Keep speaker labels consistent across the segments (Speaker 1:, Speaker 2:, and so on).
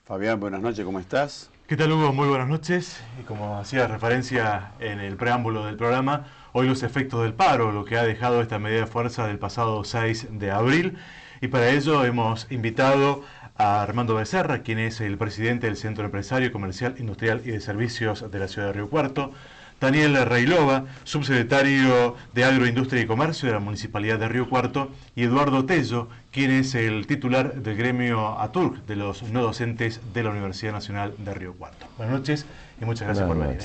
Speaker 1: Fabián, buenas noches, ¿cómo estás?
Speaker 2: ¿Qué tal, Hugo? Muy buenas noches. Y como hacía referencia en el preámbulo del programa, hoy los efectos del paro, lo que ha dejado esta medida de fuerza del pasado 6 de abril. Y para ello hemos invitado a Armando Becerra, quien es el presidente del Centro Empresario, Comercial, Industrial y de Servicios de la ciudad de Río Cuarto. Daniel Reilova, subsecretario de Agroindustria y Comercio de la Municipalidad de Río Cuarto, y Eduardo Tello, quien es el titular del gremio ATURC, de los no docentes de la Universidad Nacional de Río Cuarto. Buenas noches y muchas gracias por venir.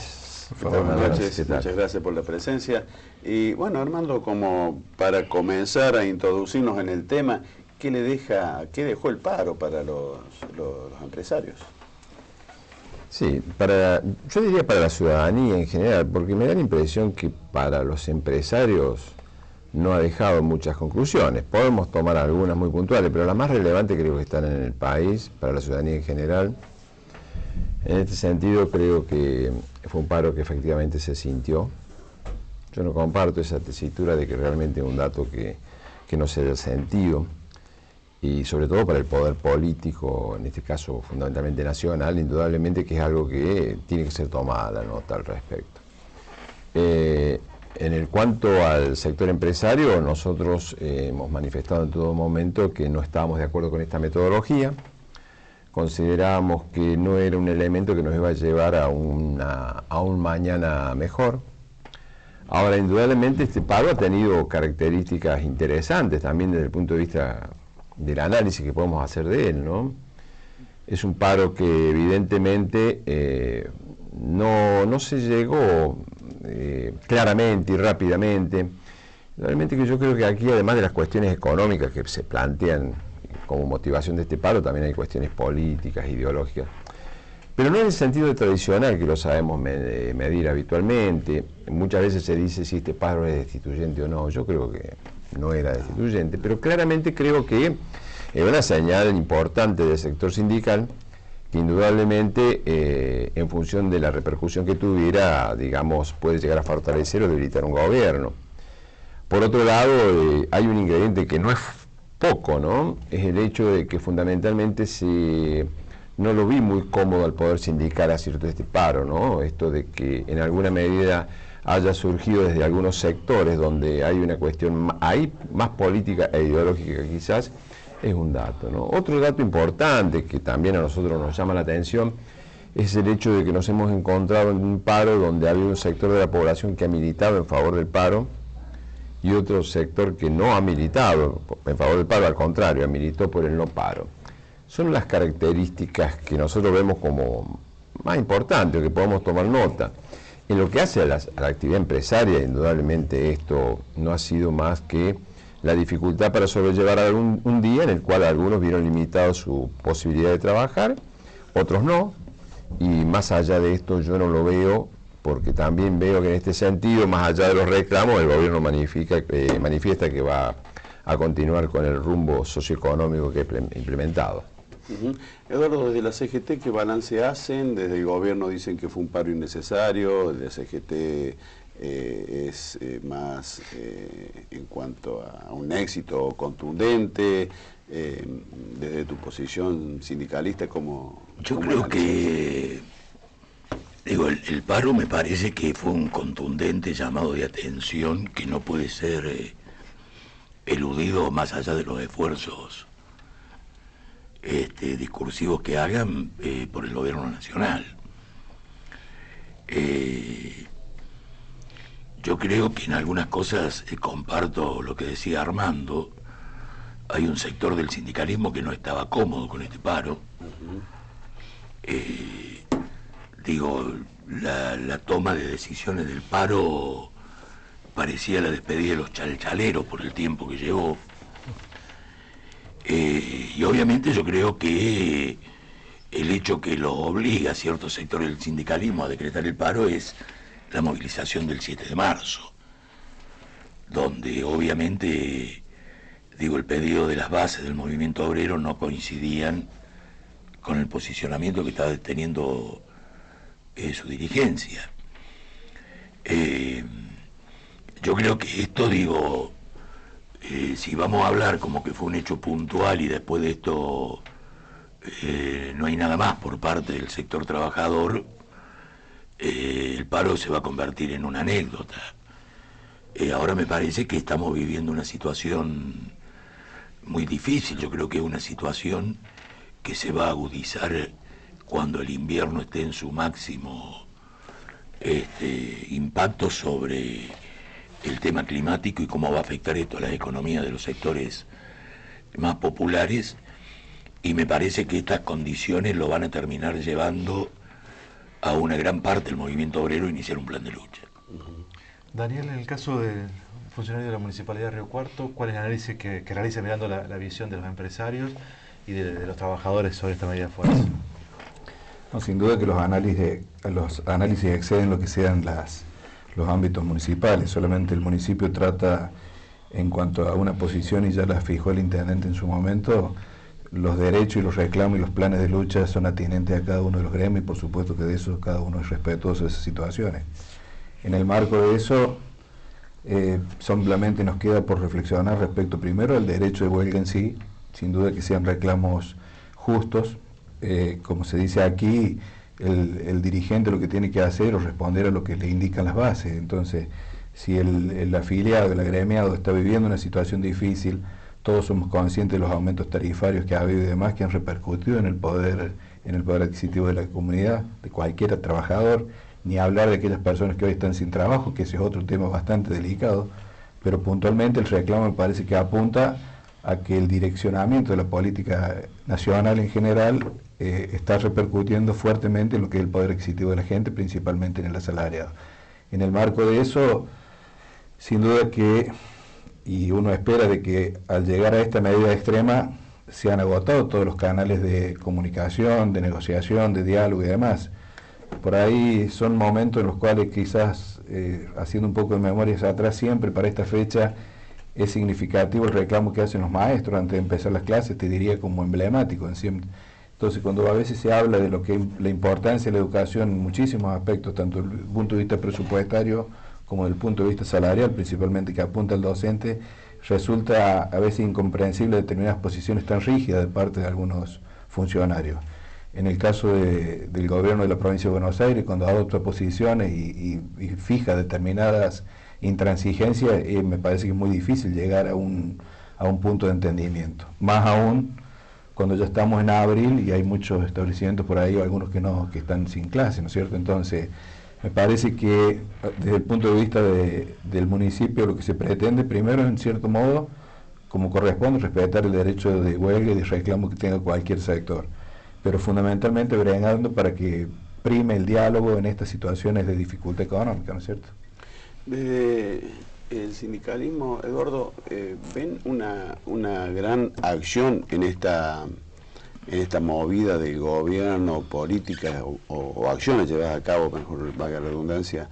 Speaker 1: Buenas noches, muchas gracias por la presencia. Y bueno, Armando, como para comenzar a introducirnos en el tema, ¿qué dejó el paro para los empresarios?
Speaker 3: Sí, yo diría para la ciudadanía en general, porque me da la impresión que para los empresarios no ha dejado muchas conclusiones. Podemos tomar algunas muy puntuales, pero las más relevantes creo que están en el país, para la ciudadanía en general. En este sentido creo que fue un paro que efectivamente se sintió. Yo no comparto esa tesitura de que realmente es un dato que no se haya sentido. Y sobre todo para el poder político, en este caso fundamentalmente nacional, indudablemente que es algo que tiene que ser tomada la nota al respecto. En el cuanto al sector empresario, nosotros hemos manifestado en todo momento que no estábamos de acuerdo con esta metodología. Considerábamos que no era un elemento que nos iba a llevar a un mañana mejor. Ahora, indudablemente este paro ha tenido características interesantes también desde el punto de vista del análisis que podemos hacer de él, ¿no? Es un paro que evidentemente no se llegó claramente y rápidamente. Realmente que yo creo que aquí, además de las cuestiones económicas que se plantean como motivación de este paro, también hay cuestiones políticas, ideológicas. Pero no en el sentido tradicional que lo sabemos medir habitualmente. Muchas veces se dice si este paro es destituyente o no. Yo creo que no era destituyente, pero claramente creo que es una señal importante del sector sindical que indudablemente en función de la repercusión que tuviera, digamos, puede llegar a fortalecer o debilitar un gobierno. Por otro lado, hay un ingrediente que no es poco, ¿no? Es el hecho de que fundamentalmente no lo vi muy cómodo al poder sindical hacer todo este paro, ¿no? Esto de que en alguna medida haya surgido desde algunos sectores donde hay una cuestión hay más política e ideológica quizás, es un dato, ¿no? Otro dato importante que también a nosotros nos llama la atención es el hecho de que nos hemos encontrado en un paro donde había un sector de la población que ha militado en favor del paro y otro sector que no ha militado en favor del paro, al contrario, militó por el no paro. Son las características que nosotros vemos como más importantes, que podemos tomar nota. En lo que hace a la actividad empresaria, indudablemente esto no ha sido más que la dificultad para sobrellevar un día en el cual algunos vieron limitado su posibilidad de trabajar, otros no, y más allá de esto yo no lo veo, porque también veo que en este sentido, más allá de los reclamos, el gobierno manifiesta que va a continuar con el rumbo socioeconómico que ha implementado.
Speaker 1: Eduardo, desde la CGT, ¿qué balance hacen? Desde el gobierno dicen que fue un paro innecesario, desde la CGT es más en cuanto a un éxito contundente, desde tu posición sindicalista, ¿cómo?
Speaker 4: Yo creo que, el paro me parece que fue un contundente llamado de atención que no puede ser eludido más allá de los esfuerzos discursivos que hagan por el gobierno nacional. Yo creo que en algunas cosas comparto lo que decía Armando. Hay un sector del sindicalismo que no estaba cómodo con este paro. La toma de decisiones del paro parecía la despedida de los chalchaleros por el tiempo que llevó. Y obviamente yo creo que el hecho que lo obliga a ciertos sectores del sindicalismo a decretar el paro es la movilización del 7 de marzo, donde obviamente, el pedido de las bases del movimiento obrero no coincidían con el posicionamiento que estaba teniendo su dirigencia. Yo creo que esto, si vamos a hablar como que fue un hecho puntual y después de esto no hay nada más por parte del sector trabajador, el paro se va a convertir en una anécdota. Ahora me parece que estamos viviendo una situación muy difícil. Yo creo que es una situación que se va a agudizar cuando el invierno esté en su máximo impacto sobre el tema climático y cómo va a afectar esto a la economía de los sectores más populares, y me parece que estas condiciones lo van a terminar llevando a una gran parte del movimiento obrero a iniciar un plan de lucha.
Speaker 2: Daniel, en el caso del funcionario de la Municipalidad de Río Cuarto, ¿cuál es el análisis que realiza mirando la visión de los empresarios y de los trabajadores sobre esta medida de fuerza?
Speaker 5: No, sin duda que los análisis exceden lo que sean los ámbitos municipales. Solamente el municipio trata, en cuanto a una posición, y ya la fijó el intendente en su momento, los derechos y los reclamos y los planes de lucha son atinentes a cada uno de los gremios, y por supuesto que de eso cada uno es respetuoso de esas situaciones. En el marco de eso, solamente nos queda por reflexionar respecto primero al derecho de huelga en sí, sin duda que sean reclamos justos. Como se dice aquí, el dirigente lo que tiene que hacer es responder a lo que le indican las bases. Entonces, si el afiliado, el agremiado está viviendo una situación difícil, todos somos conscientes de los aumentos tarifarios que ha habido y demás, que han repercutido en el poder adquisitivo de la comunidad, de cualquier trabajador, ni hablar de aquellas personas que hoy están sin trabajo, que ese es otro tema bastante delicado, pero puntualmente el reclamo me parece que apunta a que el direccionamiento de la política nacional en general está repercutiendo fuertemente en lo que es el poder adquisitivo de la gente, principalmente en el asalariado. En el marco de eso, sin duda que, y uno espera de que al llegar a esta medida extrema se han agotado todos los canales de comunicación, de negociación, de diálogo y demás. Por ahí son momentos en los cuales quizás, haciendo un poco de memoria hacia atrás, siempre para esta fecha es significativo el reclamo que hacen los maestros antes de empezar las clases, te diría como emblemático. Entonces, cuando a veces se habla de lo que la importancia de la educación en muchísimos aspectos, tanto desde el punto de vista presupuestario como desde el punto de vista salarial, principalmente que apunta al docente, resulta a veces incomprensible determinadas posiciones tan rígidas de parte de algunos funcionarios. En el caso del gobierno de la provincia de Buenos Aires, cuando adopta posiciones y fija determinadas intransigencias, me parece que es muy difícil llegar a un punto de entendimiento. Más aún cuando ya estamos en abril y hay muchos establecimientos por ahí, o algunos que no, que están sin clase, ¿no es cierto? Entonces, me parece que desde el punto de vista del municipio, lo que se pretende primero, en cierto modo, como corresponde, respetar el derecho de huelga y de reclamo que tenga cualquier sector, pero fundamentalmente bregando para que prime el diálogo en estas situaciones de dificultad económica, ¿no es cierto?
Speaker 1: Desde el sindicalismo, Eduardo, ¿ven una gran acción en esta movida del gobierno, políticas o acciones llevadas a cabo, mejor valga la redundancia,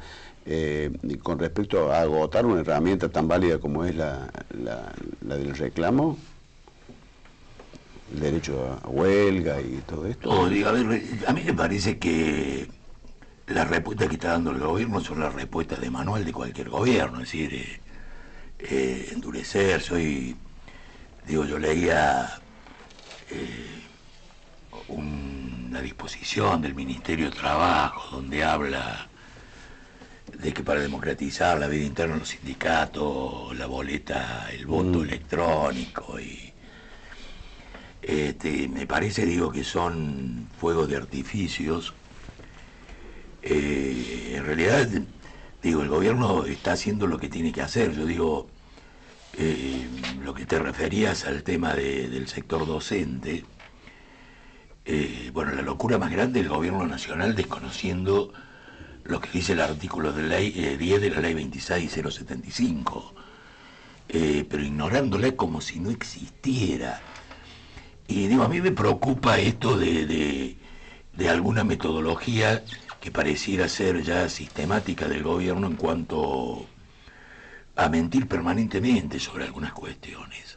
Speaker 1: con respecto a agotar una herramienta tan válida como es la del reclamo? El derecho a huelga y todo esto.
Speaker 4: A ver, a mí me parece que las respuestas que está dando el gobierno son las respuestas de manual de cualquier gobierno, es decir, endurecerse. Yo leía una disposición del Ministerio de Trabajo donde habla de que para democratizar la vida interna de los sindicatos, la boleta, el voto electrónico y me parece, que son fuegos de artificios. En realidad, el gobierno está haciendo lo que tiene que hacer. Yo lo que te referías al tema del sector docente, la locura más grande del gobierno nacional desconociendo lo que dice el artículo de ley 10 de la ley 26075, pero ignorándola como si no existiera. Y a mí me preocupa esto de alguna metodología que pareciera ser ya sistemática del gobierno en cuanto a mentir permanentemente sobre algunas cuestiones.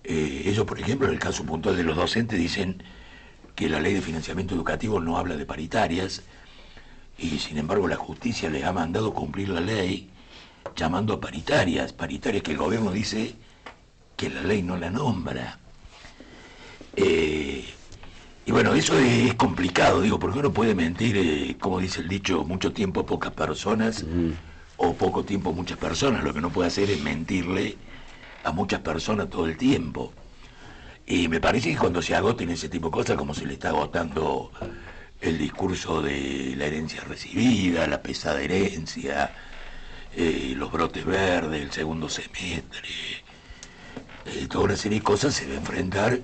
Speaker 4: Ellos, por ejemplo, en el caso puntual de los docentes, dicen que la ley de financiamiento educativo no habla de paritarias, y sin embargo la justicia les ha mandado cumplir la ley llamando a paritarias que el gobierno dice que la ley no la nombra. Y bueno, eso es complicado, digo, porque uno puede mentir, como dice el dicho, mucho tiempo a pocas personas, o poco tiempo a muchas personas. Lo que no puede hacer es mentirle a muchas personas todo el tiempo. Y me parece que cuando se agoten ese tipo de cosas, como se le está agotando el discurso de la herencia recibida, la pesada herencia, los brotes verdes, el segundo semestre, toda una serie de cosas, se va a enfrentar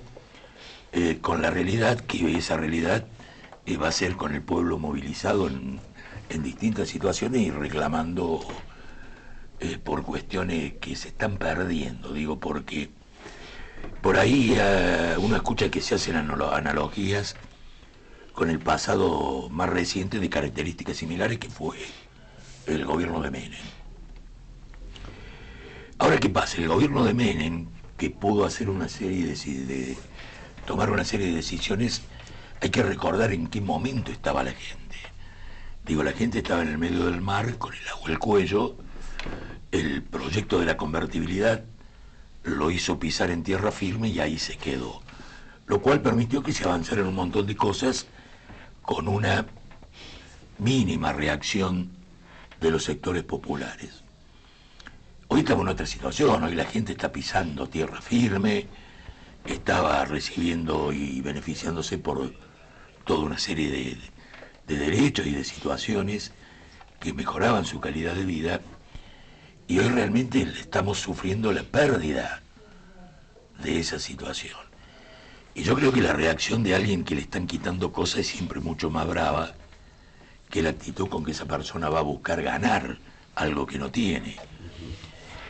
Speaker 4: con la realidad, que esa realidad va a ser con el pueblo movilizado en distintas situaciones y reclamando por cuestiones que se están perdiendo, digo, porque por ahí uno escucha que se hacen analogías con el pasado más reciente de características similares, que fue el gobierno de Menem. Ahora, ¿qué pasa? El gobierno de Menem, que pudo hacer una serie de tomar una serie de decisiones, hay que recordar en qué momento estaba la gente. Digo, la gente estaba en el medio del mar, con el agua al cuello. El proyecto de la convertibilidad lo hizo pisar en tierra firme y ahí se quedó. Lo cual permitió que se avanzaran un montón de cosas con una mínima reacción de los sectores populares. Hoy estamos en otra situación, hoy la gente está pisando tierra firme, estaba recibiendo y beneficiándose por toda una serie de derechos y de situaciones que mejoraban su calidad de vida, y hoy realmente estamos sufriendo la pérdida de esa situación. Y yo creo que la reacción de alguien que le están quitando cosas es siempre mucho más brava que la actitud con que esa persona va a buscar ganar algo que no tiene.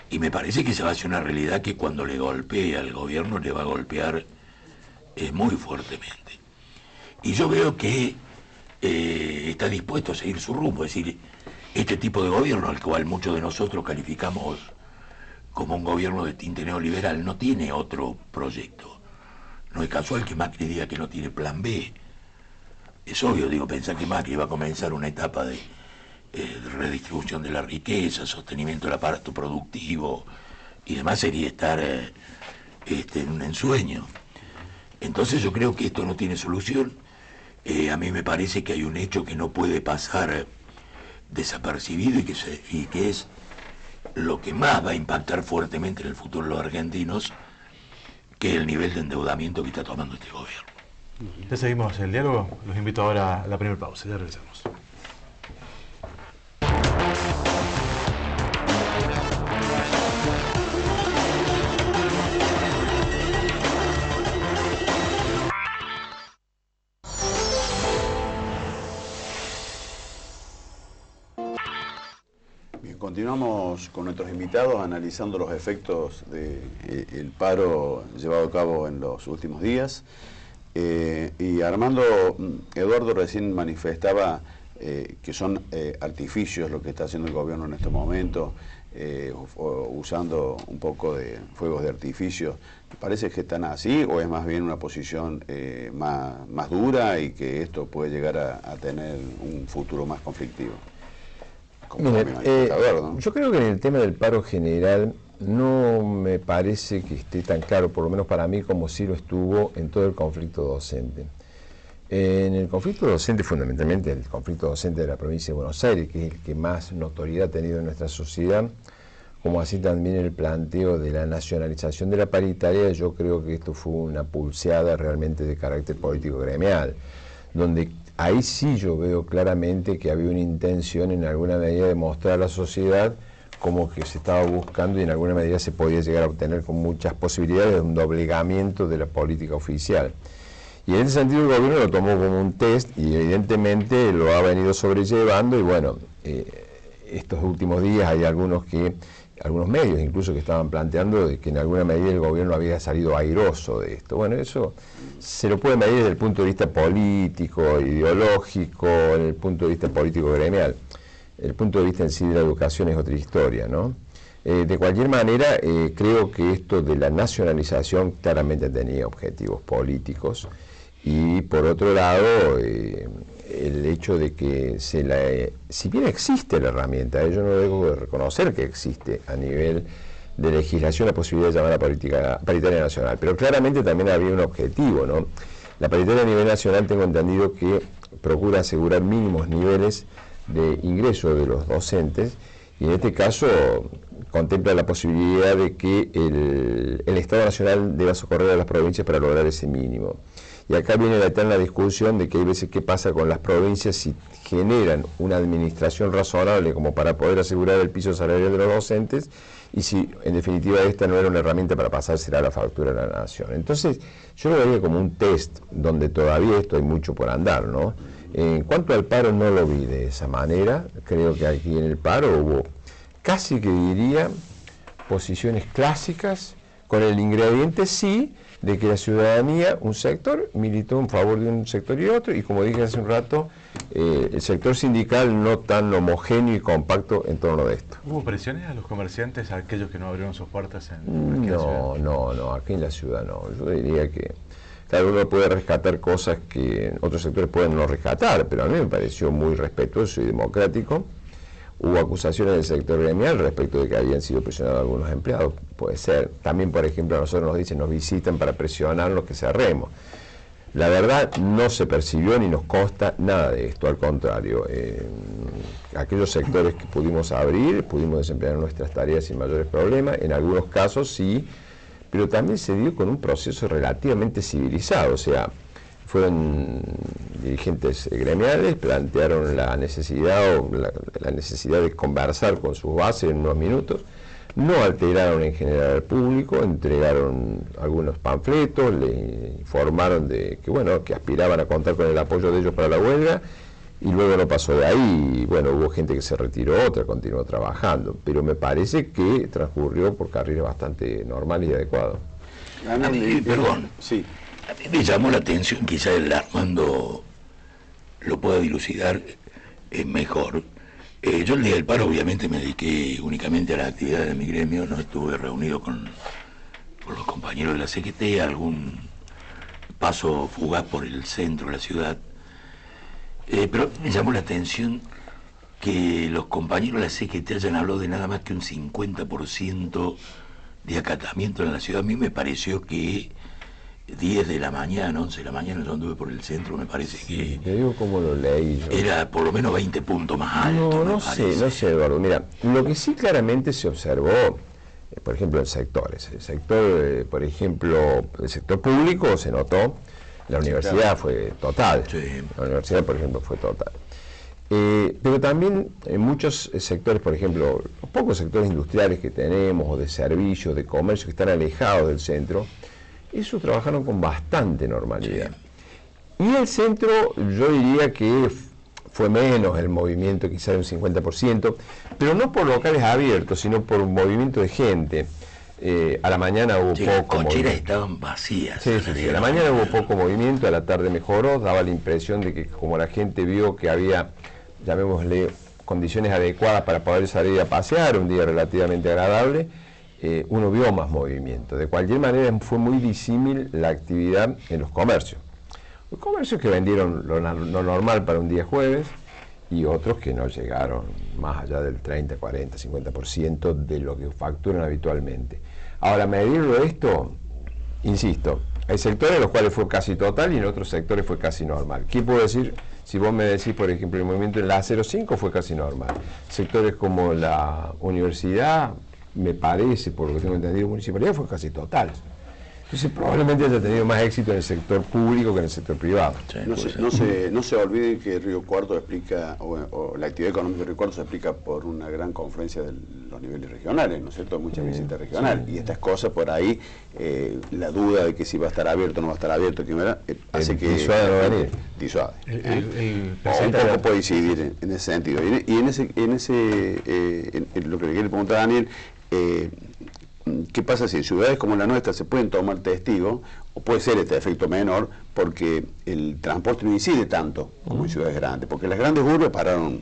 Speaker 4: Y me parece que esa va a ser una realidad que cuando le golpee al gobierno le va a golpear muy fuertemente. Y yo veo que está dispuesto a seguir su rumbo, es decir, este tipo de gobierno, al cual muchos de nosotros calificamos como un gobierno de tinte neoliberal, no tiene otro proyecto. No es casual que Macri diga que no tiene plan B. Es obvio, digo, pensar que Macri va a comenzar una etapa de redistribución de la riqueza, sostenimiento del aparato productivo y demás, sería estar en un ensueño. Entonces yo creo que esto no tiene solución. A mí me parece que hay un hecho que no puede pasar desapercibido y que es lo que más va a impactar fuertemente en el futuro de los argentinos, que es el nivel de endeudamiento que está tomando este gobierno.
Speaker 2: Ya seguimos el diálogo. Los invito ahora a la primera pausa. Ya regresamos.
Speaker 1: Continuamos con nuestros invitados analizando los efectos del paro llevado a cabo en los últimos días. Y Armando, Eduardo recién manifestaba que son artificios lo que está haciendo el gobierno en este momento, usando un poco de fuegos de artificio. ¿Parece que están así o es más bien una posición más dura y que esto puede llegar a tener un futuro más conflictivo?
Speaker 3: Mire, ¿no? Yo creo que en el tema del paro general no me parece que esté tan claro, por lo menos para mí, como sí lo estuvo en todo el conflicto docente. En el conflicto docente, fundamentalmente el conflicto docente de la provincia de Buenos Aires, que es el que más notoriedad ha tenido en nuestra sociedad, como así también el planteo de la nacionalización de la paritaria, yo creo que esto fue una pulseada realmente de carácter político gremial, donde ahí sí yo veo claramente que había una intención en alguna medida de mostrar a la sociedad como que se estaba buscando y en alguna medida se podía llegar a obtener con muchas posibilidades un doblegamiento de la política oficial. Y en ese sentido el gobierno lo tomó como un test y evidentemente lo ha venido sobrellevando y bueno, estos últimos días hay algunos medios incluso que estaban planteando de que en alguna medida el gobierno había salido airoso de esto. Bueno, eso se lo puede medir desde el punto de vista político, ideológico, desde el punto de vista político gremial. El punto de vista en sí de la educación es otra historia, ¿no? De cualquier manera, creo que esto de la nacionalización claramente tenía objetivos políticos y por otro lado, el hecho de que si bien existe la herramienta, yo no debo de reconocer que existe a nivel de legislación la posibilidad de llamar a política paritaria nacional, pero claramente también había un objetivo, ¿no? La paritaria a nivel nacional tengo entendido que procura asegurar mínimos niveles de ingreso de los docentes y en este caso contempla la posibilidad de que el Estado Nacional deba socorrer a las provincias para lograr ese mínimo. Y acá viene la eterna discusión de que hay veces qué pasa con las provincias si generan una administración razonable como para poder asegurar el piso salarial de los docentes y si en definitiva esta no era una herramienta para pasársela a la factura de la nación. Entonces yo lo vería como un test donde todavía esto hay mucho por andar, ¿no? En cuanto al paro no lo vi de esa manera, creo que aquí en el paro hubo casi que diría posiciones clásicas con el ingrediente sí de que la ciudadanía, un sector, militó en favor de un sector y otro, y como dije hace un rato, el sector sindical no tan homogéneo y compacto en torno de esto.
Speaker 2: ¿Hubo presiones a los comerciantes, a aquellos que no abrieron sus puertas en la ciudad?
Speaker 3: No, aquí en la ciudad no. Yo diría que cada uno puede rescatar cosas que otros sectores pueden no rescatar, pero a mí me pareció muy respetuoso y democrático. Hubo acusaciones del sector gremial respecto de que habían sido presionados algunos empleados, puede ser. También, por ejemplo, a nosotros nos dicen, nos visitan para presionarnos que cerremos. La verdad, no se percibió ni nos consta nada de esto, al contrario. Aquellos sectores que pudimos abrir, pudimos desempeñar nuestras tareas sin mayores problemas, en algunos casos sí, pero también se dio con un proceso relativamente civilizado, o sea, fueron dirigentes gremiales, plantearon la necesidad la necesidad de conversar con sus bases en unos minutos, no alteraron en general al público, entregaron algunos panfletos, le informaron de que bueno, que aspiraban a contar con el apoyo de ellos para la huelga, y luego no pasó de ahí, y bueno, hubo gente que se retiró, otra continuó trabajando, pero me parece que transcurrió por carriles bastante normales y adecuados.
Speaker 4: Perdón,
Speaker 1: sí.
Speaker 4: A mí me llamó la atención, quizá el Armando lo pueda dilucidar mejor. Yo el día del paro obviamente me dediqué únicamente a las actividades de mi gremio, no estuve reunido con los compañeros de la CGT, algún paso fugaz por el centro de la ciudad. Pero me llamó la atención que los compañeros de la CGT hayan hablado de nada más que un 50% de acatamiento en la ciudad. A mí me pareció que 10 de la mañana, 11 de la mañana, yo anduve por el centro, me parece que...
Speaker 3: Te digo cómo lo leí yo.
Speaker 4: Era por lo menos 20 puntos más alto.
Speaker 3: No sé, Eduardo. Mira, lo que sí claramente se observó, por ejemplo, en sectores. El sector, por ejemplo, el sector público se notó, la universidad fue total.
Speaker 4: Sí.
Speaker 3: La universidad, por ejemplo, fue total. Pero también en muchos sectores, por ejemplo, los pocos sectores industriales que tenemos, o de servicios, de comercio, que están alejados del centro, esos trabajaron con bastante normalidad. Sí. Y el centro, yo diría que fue menos el movimiento, quizá de un 50%, pero no por locales abiertos, sino por un movimiento de gente. A la mañana hubo poco
Speaker 4: movimiento. Las cocheras
Speaker 3: movimiento.
Speaker 4: estaban vacías.
Speaker 3: Sí. A la mañana hubo poco movimiento, a la tarde mejoró, daba la impresión de que como la gente vio que había, llamémosle, condiciones adecuadas para poder salir a pasear, un día relativamente agradable, uno vio más movimiento. De cualquier manera fue muy disímil la actividad en los comercios. Los comercios que vendieron lo normal para un día jueves y otros que no llegaron más allá del 30, 40, 50% de lo que facturan habitualmente. Ahora, medirlo esto, insisto, hay sectores en los cuales fue casi total y en otros sectores fue casi normal. ¿Qué puedo decir? Si vos me decís, por ejemplo, el movimiento en la 05 fue casi normal. Sectores como la universidad, me parece, por lo que tengo entendido, municipalidad fue casi total. Entonces probablemente haya tenido más éxito en el sector público que en el sector privado.
Speaker 1: Sí, no se olviden que Río Cuarto explica, o la actividad económica de Río Cuarto se explica por una gran confluencia de los niveles regionales, ¿no es cierto? Muchas visitas regionales. Y estas cosas por ahí, la duda de que si va a estar abierto o no va a estar abierto, hace que
Speaker 3: disuade no venir.
Speaker 1: Disuade.
Speaker 2: El
Speaker 1: Un poco puede incidir en ese sentido. Y en lo que le quiero preguntar a Daniel, ¿qué pasa si en ciudades como la nuestra se pueden tomar testigos, o puede ser este efecto menor, porque el transporte no incide tanto como en ciudades grandes? Porque las grandes urbes pararon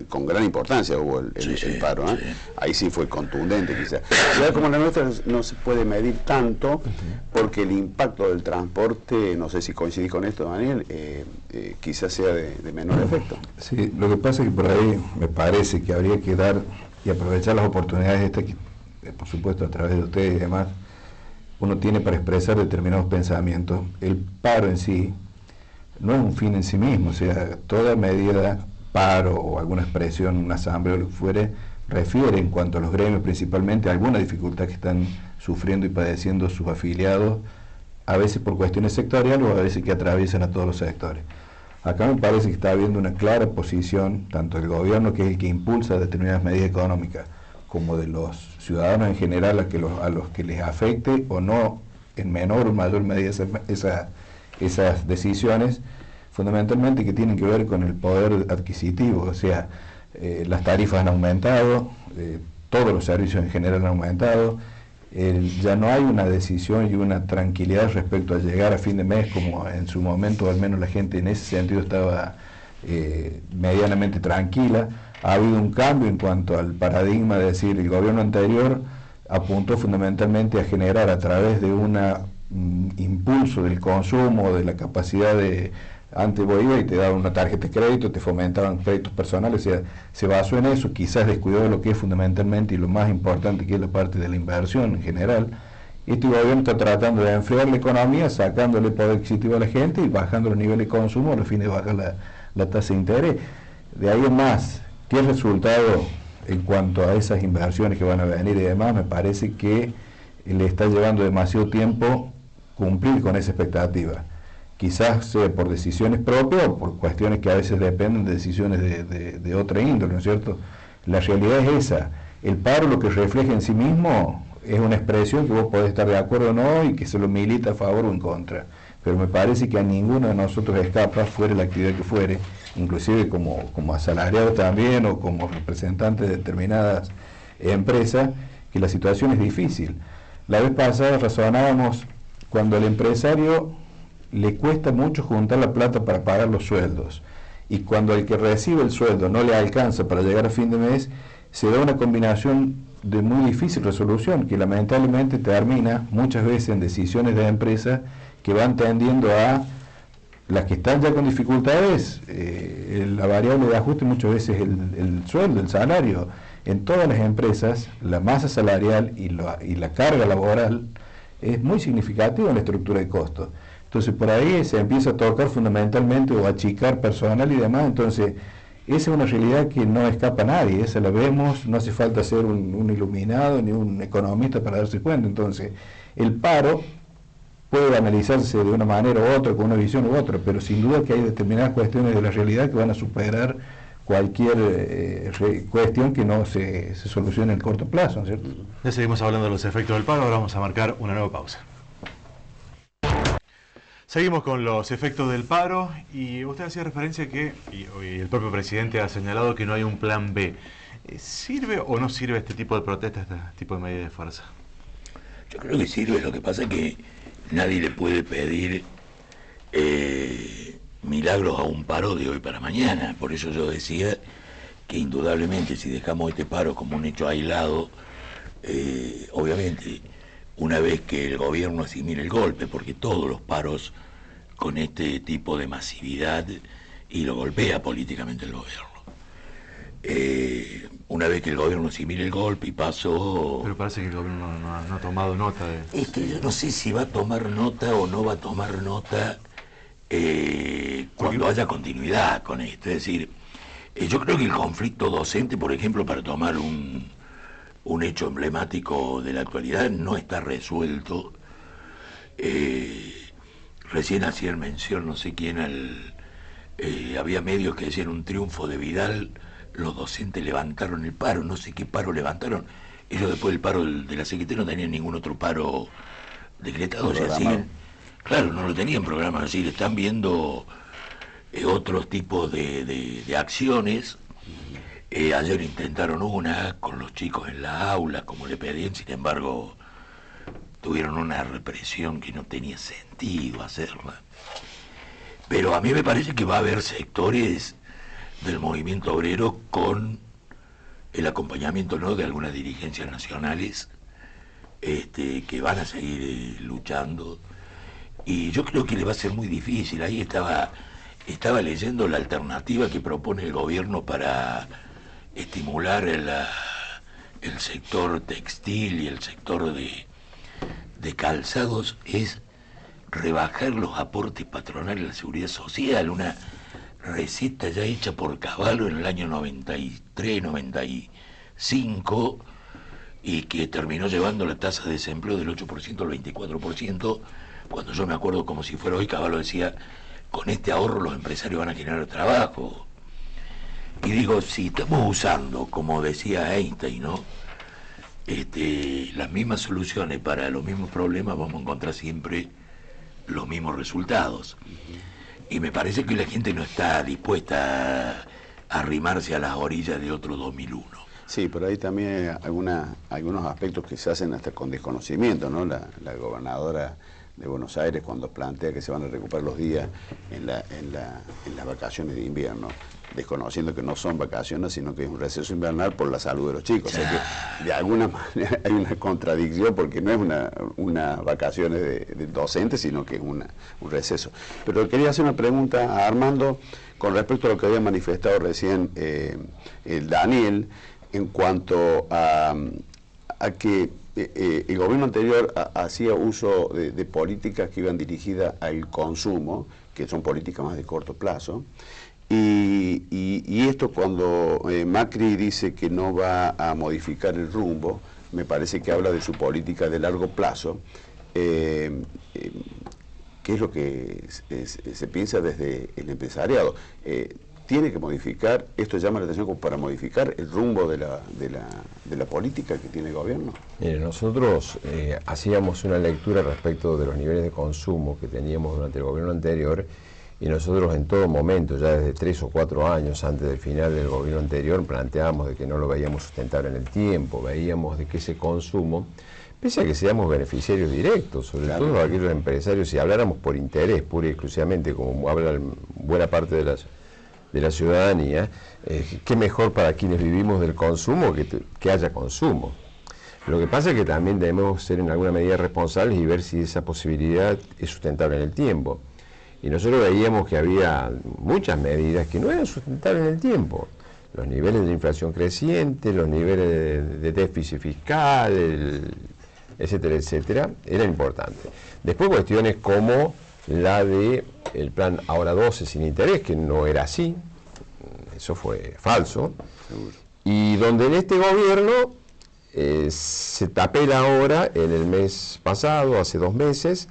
Speaker 1: con gran importancia, hubo el paro, ¿eh? Sí. Ahí sí fue contundente quizás. Ciudades como la nuestra no se puede medir tanto, porque el impacto del transporte, no sé si coincidís con esto, Daniel, quizás sea de menor efecto.
Speaker 5: Sí, lo que pasa es que por ahí me parece que habría que dar y aprovechar las oportunidades estas que, por supuesto, a través de ustedes y demás, uno tiene para expresar determinados pensamientos. El paro en sí no es un fin en sí mismo, o sea, toda medida, paro o alguna expresión, una asamblea o lo que fuere, refiere en cuanto a los gremios principalmente a alguna dificultad que están sufriendo y padeciendo sus afiliados, a veces por cuestiones sectoriales o a veces que atraviesan a todos los sectores. Acá me parece que está habiendo una clara posición, tanto del gobierno, que es el que impulsa determinadas medidas económicas, como de los ciudadanos en general a los que les afecte o no, en menor o mayor medida esas decisiones, fundamentalmente que tienen que ver con el poder adquisitivo, o sea, las tarifas han aumentado, todos los servicios en general han aumentado, ya no hay una decisión y una tranquilidad respecto a llegar a fin de mes como en su momento, al menos la gente en ese sentido estaba medianamente tranquila. Ha habido un cambio en cuanto al paradigma, de decir, el gobierno anterior apuntó fundamentalmente a generar a través de un impulso del consumo, de la capacidad de, antes vos ibas y te daban una tarjeta de crédito, te fomentaban créditos personales, o sea, se basó en eso, quizás descuidó de lo que es fundamentalmente y lo más importante, que es la parte de la inversión en general. Este gobierno está tratando de enfriar la economía, sacándole poder adquisitivo a la gente y bajando los niveles de consumo a los fines de bajar la tasa de interés. De ahí en más, ¿qué resultado en cuanto a esas inversiones que van a venir y demás? Me parece que le está llevando demasiado tiempo cumplir con esa expectativa. Quizás sea por decisiones propias o por cuestiones que a veces dependen de decisiones de otra índole, ¿no es cierto? La realidad es esa. El paro lo que refleja en sí mismo es una expresión que vos podés estar de acuerdo o no y que se lo milita a favor o en contra. Pero me parece que a ninguno de nosotros escapa, fuere la actividad que fuere, inclusive como asalariado también o como representante de determinadas empresas, que la situación es difícil. La vez pasada razonábamos cuando al empresario le cuesta mucho juntar la plata para pagar los sueldos y cuando el que recibe el sueldo no le alcanza para llegar a fin de mes, se da una combinación de muy difícil resolución que lamentablemente termina muchas veces en decisiones de empresas que van tendiendo a las que están ya con dificultades. La variable de ajuste muchas veces es el sueldo, el salario. En todas las empresas la masa salarial y la carga laboral es muy significativa en la estructura de costos. Entonces por ahí se empieza a tocar fundamentalmente o a achicar personal y demás. Entonces esa es una realidad que no escapa a nadie, esa la vemos, no hace falta ser un iluminado ni un economista para darse cuenta. Entonces el paro puede analizarse de una manera u otra, con una visión u otra, pero sin duda que hay determinadas cuestiones de la realidad que van a superar cualquier cuestión que no se solucione en el corto plazo, ¿no es cierto?
Speaker 2: Ya seguimos hablando de los efectos del paro, ahora vamos a marcar una nueva pausa. Seguimos con los efectos del paro y usted hacía referencia que, y el propio presidente ha señalado que no hay un plan B. ¿Sirve o no sirve este tipo de protestas, este tipo de medida de fuerza?
Speaker 4: Yo creo que sirve, lo que pasa es que nadie le puede pedir milagros a un paro de hoy para mañana. Por eso yo decía que indudablemente si dejamos este paro como un hecho aislado, obviamente una vez que el gobierno asimile el golpe, porque todos los paros con este tipo de masividad y lo golpea políticamente el gobierno. Una vez que el gobierno asimile el golpe y pasó...
Speaker 2: Pero parece que el gobierno no ha tomado nota de...
Speaker 4: Es que yo no sé si va a tomar nota o no va a tomar nota cuando haya continuidad con esto. Es decir, yo creo que el conflicto docente, por ejemplo, para tomar un hecho emblemático de la actualidad, no está resuelto. Recién hacían mención, no sé quién, había medios que decían un triunfo de Vidal, los docentes levantaron el paro, no sé qué paro levantaron. Ellos después del paro de la CGT no tenían ningún otro paro decretado, o sea, siguen, claro, no lo tenían programado, es decir, están viendo otros tipos de acciones. Ayer intentaron una con los chicos en la aula, como le pedían, sin embargo, tuvieron una represión que no tenía sentido hacerla. Pero a mí me parece que va a haber sectores del movimiento obrero con el acompañamiento no de algunas dirigencias nacionales que van a seguir luchando. Y yo creo que le va a ser muy difícil. Ahí estaba leyendo la alternativa que propone el gobierno para estimular el sector textil y el sector de calzados es rebajar los aportes patronales a la seguridad social, una receta ya hecha por Cavallo en el año 93, 95, y que terminó llevando la tasa de desempleo del 8% al 24%, cuando yo me acuerdo como si fuera hoy, Cavallo decía, con este ahorro los empresarios van a generar trabajo. Y digo, si estamos usando, como decía Einstein, ¿no? Las mismas soluciones para los mismos problemas, vamos a encontrar siempre los mismos resultados. Y me parece que la gente no está dispuesta a arrimarse a las orillas de otro 2001.
Speaker 1: Sí, pero hay también algunos aspectos que se hacen hasta con desconocimiento, ¿no? La gobernadora de Buenos Aires, cuando plantea que se van a recuperar los días en las vacaciones de invierno, desconociendo que no son vacaciones, sino que es un receso invernal por la salud de los chicos. O sea que de alguna manera hay una contradicción, porque no es una vacaciones de docentes, sino que es un receso. Pero quería hacer una pregunta a Armando con respecto a lo que había manifestado recién el Daniel, en cuanto a que el gobierno anterior hacía uso de políticas que iban dirigidas al consumo, que son políticas más de corto plazo, y esto cuando Macri dice que no va a modificar el rumbo, me parece que habla de su política de largo plazo. ¿Qué es lo que se piensa desde el empresariado? Tiene que modificar, esto llama la atención como para modificar el rumbo de la política que tiene el gobierno.
Speaker 3: Mire, nosotros hacíamos una lectura respecto de los niveles de consumo que teníamos durante el gobierno anterior, y nosotros en todo momento, ya desde 3 o 4 años antes del final del gobierno anterior, planteábamos de que no lo veíamos sustentable en el tiempo, veíamos de que ese consumo, pese a que seamos beneficiarios directos, sobre todo aquellos empresarios, si habláramos por interés, pura y exclusivamente, como habla buena parte de la ciudadanía, qué mejor para quienes vivimos del consumo que haya consumo. Lo que pasa es que también debemos ser en alguna medida responsables y ver si esa posibilidad es sustentable en el tiempo. Y nosotros veíamos que había muchas medidas que no eran sustentables en el tiempo. Los niveles de inflación creciente, los niveles de déficit fiscal, etcétera, etcétera, eran importantes. Después cuestiones como la de el plan Ahora 12 sin interés, que no era así, eso fue falso, y donde en este gobierno se apela ahora, en el mes pasado, hace 2 meses,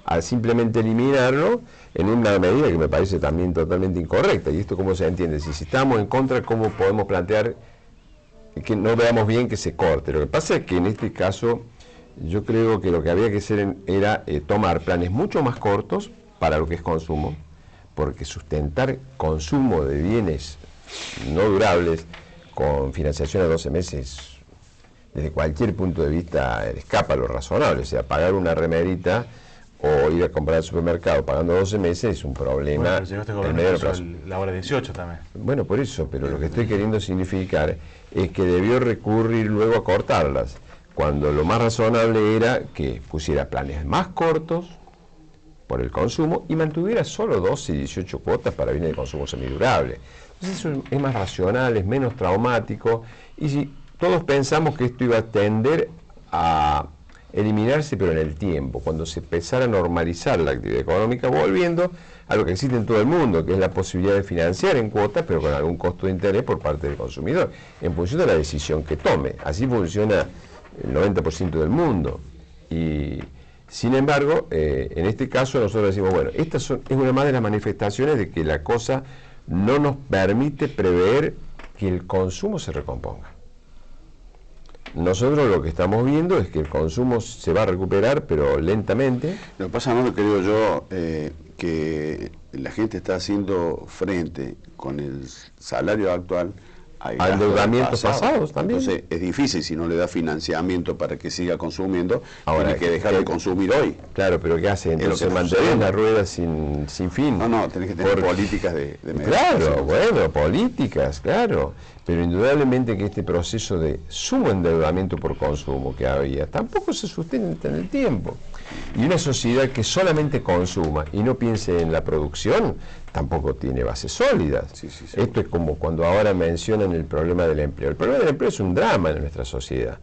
Speaker 3: a simplemente eliminarlo en una medida que me parece también totalmente incorrecta. ¿Y esto cómo se entiende? Si estamos en contra, ¿cómo podemos plantear que no veamos bien que se corte? Lo que pasa es que en este caso yo creo que lo que había que hacer era tomar planes mucho más cortos para lo que es consumo, porque sustentar consumo de bienes no durables con financiación a 12 meses, desde cualquier punto de vista, escapa a lo razonable. O sea, pagar una remerita o ir a comprar al supermercado pagando 12 meses es un problema en medio plazo.
Speaker 2: La hora 18 también.
Speaker 3: Bueno, por eso, pero lo que estoy queriendo significar es que debió recurrir luego a cortarlas, cuando lo más razonable era que pusiera planes más cortos por el consumo y mantuviera solo 12 y 18 cuotas para bienes de consumo semidurable. Entonces eso es más racional, es menos traumático, y si todos pensamos que esto iba a tender a eliminarse, pero en el tiempo, cuando se empezara a normalizar la actividad económica, volviendo a lo que existe en todo el mundo, que es la posibilidad de financiar en cuotas, pero con algún costo de interés por parte del consumidor, en función de la decisión que tome. Así funciona el 90% del mundo. Y sin embargo, en este caso nosotros decimos, bueno, esta es una más de las manifestaciones de que la cosa no nos permite prever que el consumo se recomponga. Nosotros lo que estamos viendo es que el consumo se va a recuperar, pero lentamente.
Speaker 1: Lo que pasa, no, creo yo, que la gente está haciendo frente con el salario actual
Speaker 3: a endeudamientos pasados también.
Speaker 1: Entonces es difícil, si no le da financiamiento para que siga consumiendo,
Speaker 3: ahora
Speaker 1: tiene que dejar de consumir hoy.
Speaker 3: Claro, pero ¿qué hace? Entonces mantener la rueda sin fin.
Speaker 1: No, tenés que tener políticas de
Speaker 3: claro, bueno, políticas, claro. Pero indudablemente que este proceso de sumo endeudamiento por consumo que había tampoco se sustenta en el tiempo. Y una sociedad que solamente consuma y no piense en la producción tampoco tiene bases sólidas. Sí, esto es como cuando ahora mencionan el problema del empleo. El problema del empleo es un drama en nuestra sociedad.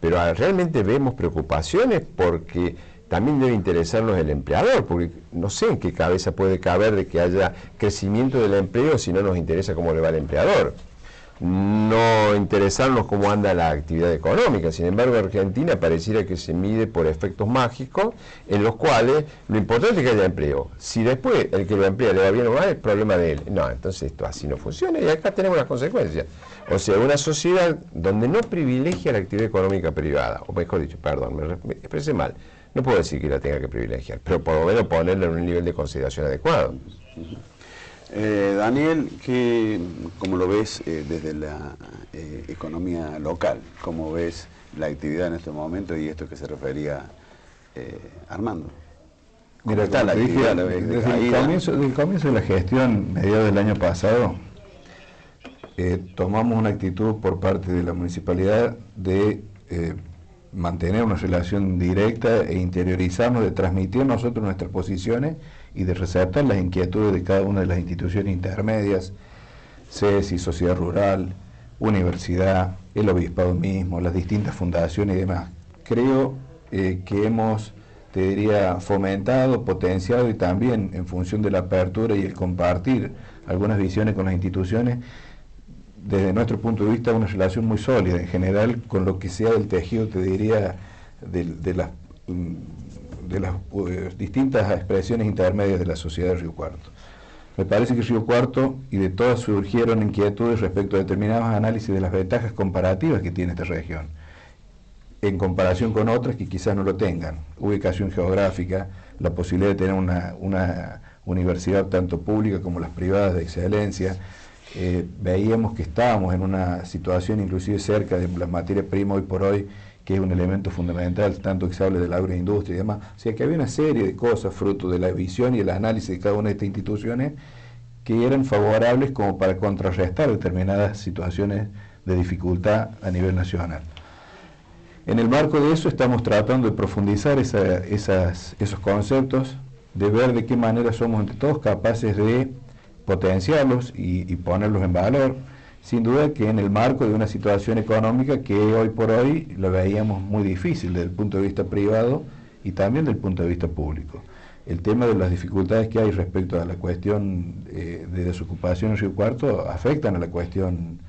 Speaker 3: pero realmente vemos preocupaciones porque también debe interesarnos el empleador, porque no sé en qué cabeza puede caber de que haya crecimiento del empleo si no nos interesa cómo le va al empleador. No interesarnos cómo anda la actividad económica. Sin embargo, Argentina pareciera que se mide por efectos mágicos en los cuales lo importante es que haya empleo. Si después el que lo emplea le va bien o mal, es problema de él. No, entonces esto así no funciona y acá tenemos las consecuencias. O sea, una sociedad donde no privilegia la actividad económica privada, o mejor dicho, perdón, me expresé mal, no puedo decir que la tenga que privilegiar, pero por lo menos ponerla en un nivel de consideración adecuado.
Speaker 1: Daniel, ¿cómo lo ves desde la economía local? ¿Cómo ves la actividad en este momento y esto que se refería Armando?
Speaker 5: Mira,
Speaker 1: está la actividad?
Speaker 5: Desde el comienzo de la gestión, mediados del año pasado, tomamos una actitud por parte de la municipalidad de mantener una relación directa e interiorizarnos, de transmitir nosotros nuestras posiciones y de resaltar las inquietudes de cada una de las instituciones intermedias, CESI, Sociedad Rural, Universidad, el Obispado mismo, las distintas fundaciones y demás. Creo que hemos, te diría, fomentado, potenciado y también en función de la apertura y el compartir algunas visiones con las instituciones, desde nuestro punto de vista una relación muy sólida en general con lo que sea del tejido, te diría, de las distintas expresiones intermedias de la sociedad de Río Cuarto. Me parece que Río Cuarto y de todas surgieron inquietudes respecto a determinados análisis de las ventajas comparativas que tiene esta región, en comparación con otras que quizás no lo tengan. Ubicación geográfica, la posibilidad de tener una universidad tanto pública como las privadas de excelencia. Veíamos que estábamos en una situación inclusive cerca de la materia prima hoy por hoy, que es un elemento fundamental, tanto que se hable de la agroindustria y demás. O sea que había una serie de cosas fruto de la visión y el análisis de cada una de estas instituciones que eran favorables como para contrarrestar determinadas situaciones de dificultad a nivel nacional. En el marco de eso estamos tratando de profundizar esos conceptos, de ver de qué manera somos entre todos capaces de potenciarlos y ponerlos en valor, sin duda que en el marco de una situación económica que hoy por hoy lo veíamos muy difícil desde el punto de vista privado y también desde el punto de vista público. El tema de las dificultades que hay respecto a la cuestión de desocupación en Río Cuarto afectan a la cuestión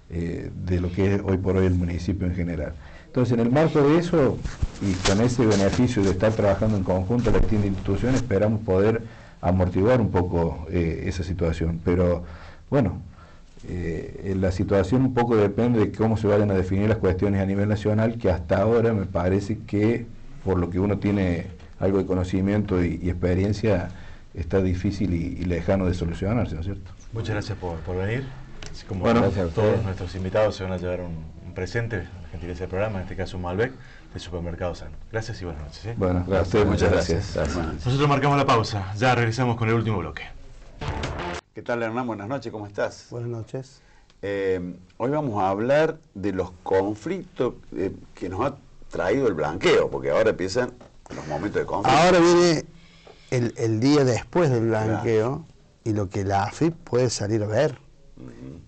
Speaker 5: de lo que es hoy por hoy el municipio en general. Entonces, en el marco de eso y con ese beneficio de estar trabajando en conjunto las distintas instituciones, esperamos poder amortiguar un poco esa situación. Pero, bueno, la situación un poco depende de cómo se vayan a definir las cuestiones a nivel nacional, que hasta ahora me parece que, por lo que uno tiene algo de conocimiento y experiencia, está difícil y lejano de solucionarse, ¿no es cierto?
Speaker 2: Muchas gracias por venir. Así como
Speaker 3: bueno,
Speaker 2: todos nuestros invitados se van a llevar un presente, la gentileza del programa, en este caso un Malbec, de Supermercado Sano. Gracias y buenas noches.
Speaker 5: Bueno, a ustedes muchas gracias.
Speaker 2: Nosotros marcamos la pausa, ya regresamos con el último bloque.
Speaker 1: ¿Qué tal, Hernán? Buenas noches, ¿cómo estás?
Speaker 6: Buenas noches.
Speaker 1: Hoy vamos a hablar de los conflictos que nos ha traído el blanqueo, porque ahora empiezan los momentos de conflicto.
Speaker 6: Ahora viene el día después del blanqueo, y lo que la AFIP puede salir a ver.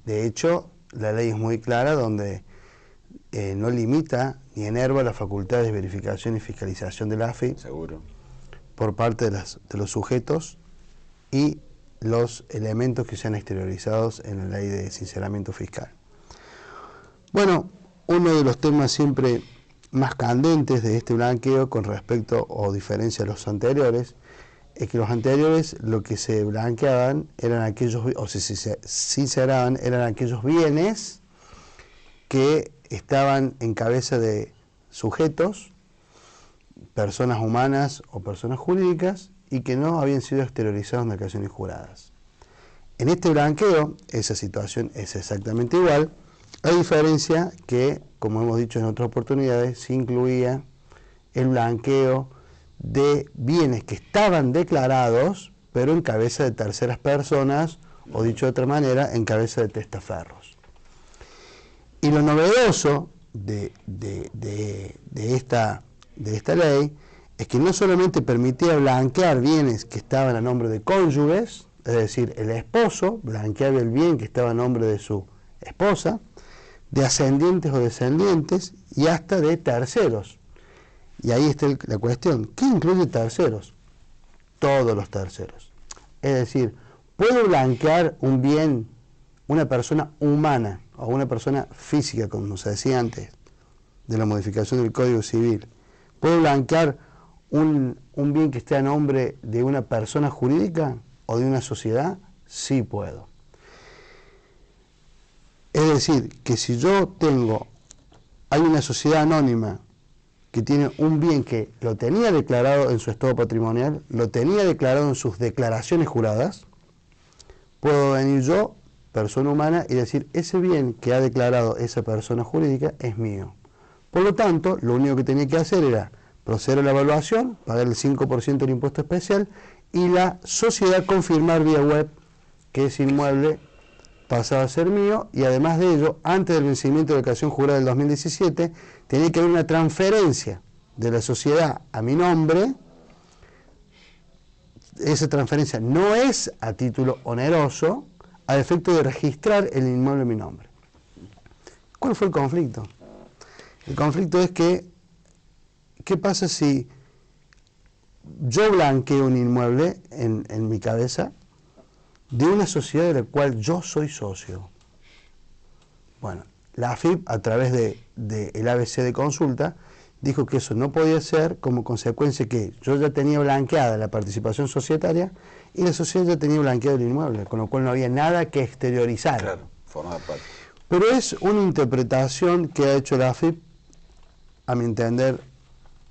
Speaker 6: De hecho, la ley es muy clara, donde no limita ni enerva las facultades de verificación y fiscalización de la AFIP.
Speaker 1: Seguro.
Speaker 6: Por parte de los sujetos y los elementos que sean exteriorizados en la ley de sinceramiento fiscal. Bueno, uno de los temas siempre más candentes de este blanqueo con respecto o diferencia a los anteriores, es que los anteriores lo que se blanqueaban eran aquellos, o se sinceraban, eran aquellos bienes que estaban en cabeza de sujetos, personas humanas o personas jurídicas, y que no habían sido exteriorizados en declaraciones juradas. En este blanqueo, esa situación es exactamente igual, a diferencia que, como hemos dicho en otras oportunidades, se incluía el blanqueo de bienes que estaban declarados, pero en cabeza de terceras personas, o dicho de otra manera, en cabeza de testaferros. Y lo novedoso de esta ley es que no solamente permitía blanquear bienes que estaban a nombre de cónyuges, es decir, el esposo blanqueaba el bien que estaba a nombre de su esposa, de ascendientes o descendientes y hasta de terceros. Y ahí está la cuestión. ¿Qué incluye terceros? Todos los terceros. Es decir, ¿puedo blanquear un bien, una persona humana o una persona física, como se decía antes, de la modificación del Código Civil? ¿Puedo blanquear un bien que esté a nombre de una persona jurídica o de una sociedad? Sí puedo. Es decir, que si yo hay una sociedad anónima que tiene un bien que lo tenía declarado en su estado patrimonial, lo tenía declarado en sus declaraciones juradas, puedo venir yo, persona humana, y decir, ese bien que ha declarado esa persona jurídica es mío. Por lo tanto, lo único que tenía que hacer era proceder a la evaluación, pagar el 5% del impuesto especial, y la sociedad confirmar vía web que ese inmueble pasaba a ser mío, y además de ello, antes del vencimiento de la declaración jurada del 2017, tenía que haber una transferencia de la sociedad a mi nombre. Esa transferencia no es a título oneroso, a efecto de registrar el inmueble en mi nombre. ¿Cuál fue el conflicto? El conflicto es que, ¿qué pasa si yo blanqueo un inmueble en mi cabeza de una sociedad de la cual yo soy socio? Bueno, la AFIP, a través del ABC de consulta, dijo que eso no podía ser, como consecuencia que yo ya tenía blanqueada la participación societaria y la sociedad ya tenía blanqueado el inmueble, con lo cual no había nada que exteriorizar.
Speaker 1: Claro, formaba parte.
Speaker 6: Pero es una interpretación que ha hecho la AFIP, a mi entender,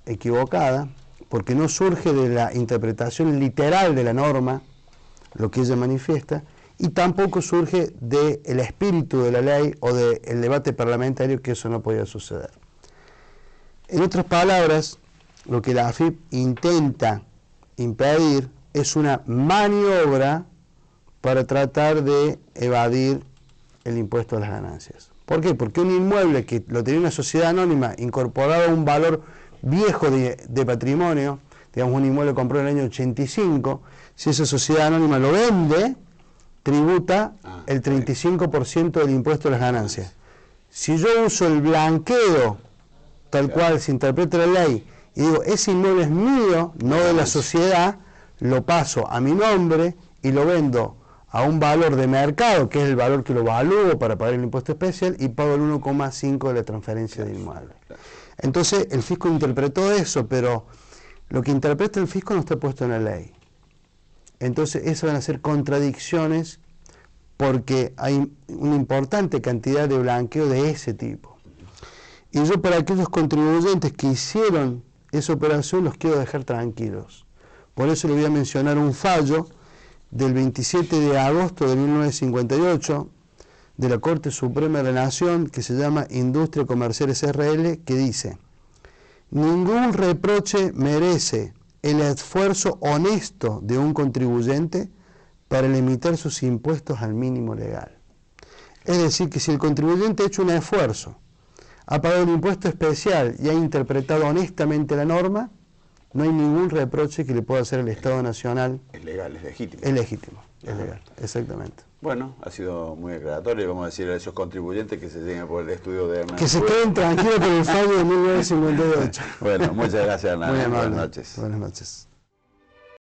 Speaker 6: equivocada, porque no surge de la interpretación literal de la norma, lo que ella manifiesta, y tampoco surge del espíritu de la ley o del debate parlamentario, que eso no podía suceder. En otras palabras, lo que la AFIP intenta impedir es una maniobra para tratar de evadir el impuesto a las ganancias. ¿Por qué? Porque un inmueble que lo tenía una sociedad anónima incorporado a un valor viejo de patrimonio, digamos un inmueble comprado en el año 85, si esa sociedad anónima lo vende, tributa el 35% del impuesto a las ganancias. Si yo uso el blanqueo, tal cual se interpreta la ley, y digo, ese inmueble es mío, no de la sociedad, lo paso a mi nombre y lo vendo a un valor de mercado, que es el valor que lo evalúo para pagar el impuesto especial, y pago el 1,5 de la transferencia del inmueble. Entonces el fisco interpretó eso, pero lo que interpreta el fisco no está puesto en la ley. Entonces esas van a ser contradicciones, porque hay una importante cantidad de blanqueo de ese tipo. Y yo, para aquellos contribuyentes que hicieron esa operación, los quiero dejar tranquilos. Por eso le voy a mencionar un fallo del 27 de agosto de 1958 de la Corte Suprema de la Nación, que se llama Industria Comercial SRL, que dice: ningún reproche merece el esfuerzo honesto de un contribuyente para limitar sus impuestos al mínimo legal. Es decir, que si el contribuyente ha hecho un esfuerzo, ha pagado un impuesto especial y ha interpretado honestamente la norma, no hay ningún reproche que le pueda hacer el Estado Nacional.
Speaker 1: Es legal, es legítimo.
Speaker 6: Es legítimo, es legal, exactamente.
Speaker 1: Bueno, ha sido muy aclaratorio. Vamos a decir a esos contribuyentes que se lleguen por el estudio de Hernán.
Speaker 6: Que se queden tranquilos por el fallo de 1958.
Speaker 1: Bueno, muchas gracias, Hernán.
Speaker 6: Muy amable.
Speaker 1: Buenas noches.
Speaker 6: Buenas noches.